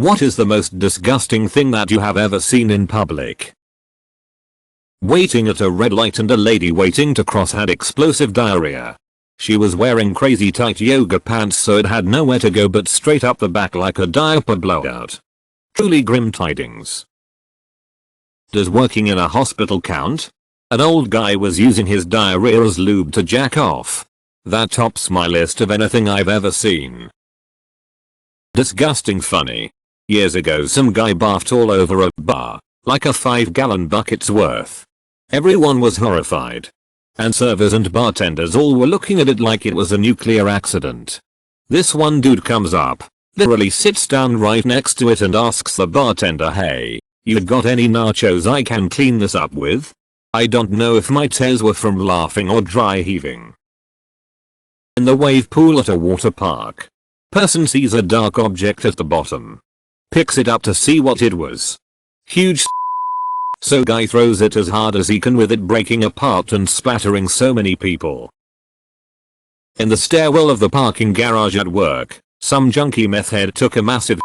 What is the most disgusting thing that you have ever seen in public? Waiting at a red light and a lady waiting to cross had explosive diarrhea. She was wearing crazy tight yoga pants so it had nowhere to go but straight up the back like a diaper blowout. Truly grim tidings. Does working in a hospital count? An old guy was using his diarrhea as lube to jack off. That tops my list of anything I've ever seen. Disgusting funny. Years ago some guy barfed all over a bar, like a 5-gallon bucket's worth. Everyone was horrified. And servers and bartenders all were looking at it like it was a nuclear accident. This one dude comes up, literally sits down right next to it and asks the bartender, "Hey, you got any nachos I can clean this up with?" I don't know if my tears were from laughing or dry heaving. In the wave pool at a water park. Person sees a dark object at the bottom. Picks it up to see what it was. Huge. So guy throws it as hard as he can with it breaking apart and splattering so many people. In the stairwell of the parking garage at work, some junkie meth head took a massive.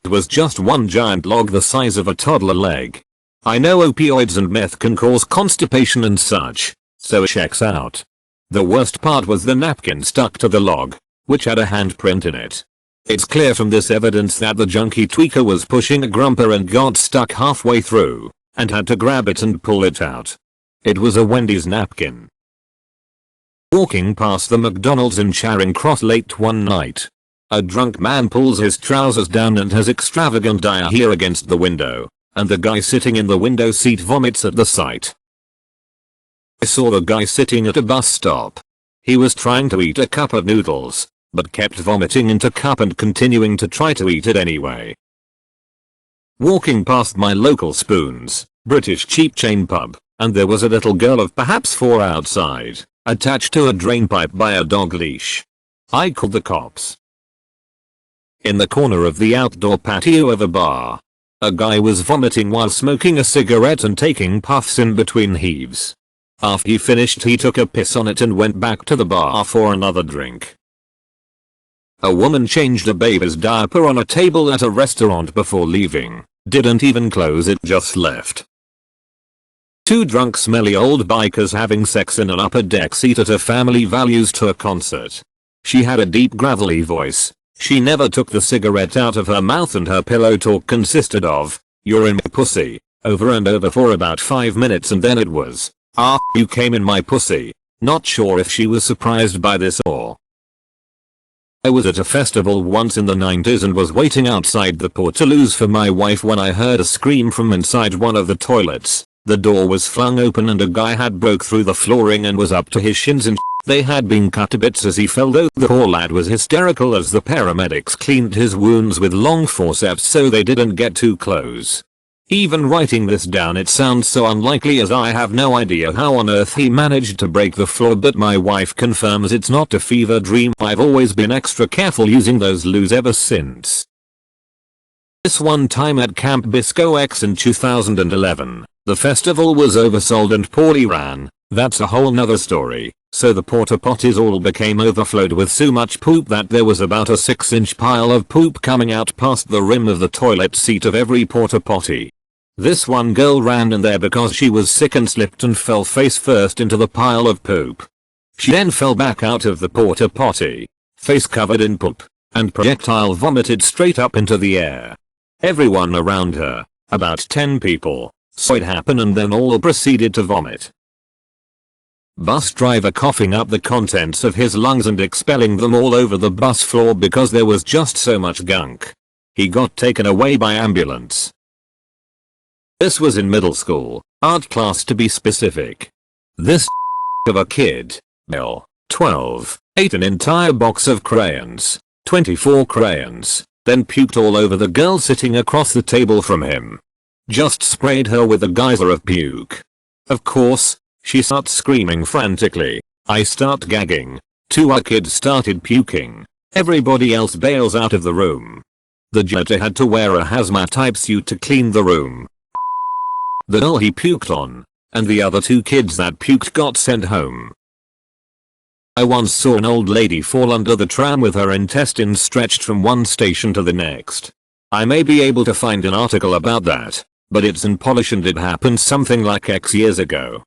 It was just one giant log the size of a toddler leg. I know opioids and meth can cause constipation and such, so it checks out. The worst part was the napkin stuck to the log, which had a handprint in it. It's clear from this evidence that the junkie tweaker was pushing a grumper and got stuck halfway through, and had to grab it and pull it out. It was a Wendy's napkin. Walking past the McDonald's in Charing Cross late one night. A drunk man pulls his trousers down and has extravagant diarrhea against the window, and the guy sitting in the window seat vomits at the sight. I saw the guy sitting at a bus stop. He was trying to eat a cup of noodles, but kept vomiting into cup and continuing to try to eat it anyway. Walking past my local Spoons, British cheap chain pub, and there was a little girl of perhaps 4 outside, attached to a drain pipe by a dog leash. I called the cops. In the corner of the outdoor patio of a bar, a guy was vomiting while smoking a cigarette and taking puffs in between heaves. After he finished he took a piss on it and went back to the bar for another drink. A woman changed a baby's diaper on a table at a restaurant before leaving. Didn't even close it, just left. 2 drunk smelly old bikers having sex in an upper deck seat at a Family Values tour concert. She had a deep gravelly voice. She never took the cigarette out of her mouth and her pillow talk consisted of, "You're in my pussy," over and over for about 5 minutes and then it was, "Ah, you came in my pussy." Not sure if she was surprised by this or. I was at a festival once in the 90s and was waiting outside the Portaloos for my wife when I heard a scream from inside one of the toilets. The door was flung open and a guy had broke through the flooring and was up to his shins in. They had been cut to bits as he fell, though the poor lad was hysterical as the paramedics cleaned his wounds with long forceps so they didn't get too close. Even writing this down it sounds so unlikely as I have no idea how on earth he managed to break the floor, but my wife confirms it's not a fever dream. I've always been extra careful using those loos ever since. This one time at Camp Bisco X in 2011, the festival was oversold and poorly ran. That's a whole nother story. So the porta potties all became overflowed with so much poop that there was about a 6-inch pile of poop coming out past the rim of the toilet seat of every porta potty. This one girl ran in there because she was sick and slipped and fell face first into the pile of poop. She then fell back out of the porta potty, face covered in poop, and projectile vomited straight up into the air. Everyone around her, about 10 people, saw it happen and then all proceeded to vomit. Bus driver coughing up the contents of his lungs and expelling them all over the bus floor because there was just so much gunk. He got taken away by ambulance. This was in middle school, art class to be specific. This of a kid, Bill, 12, ate an entire box of crayons, 24 crayons, then puked all over the girl sitting across the table from him. Just sprayed her with a geyser of puke. Of course, she starts screaming frantically. I start gagging. 2 other kids started puking. Everybody else bails out of the room. The janitor had to wear a hazmat type suit to clean the room. The girl he puked on, and the other 2 kids that puked got sent home. I once saw an old lady fall under the tram with her intestines stretched from one station to the next. I may be able to find an article about that, but it's unpolished and it happened something like X years ago.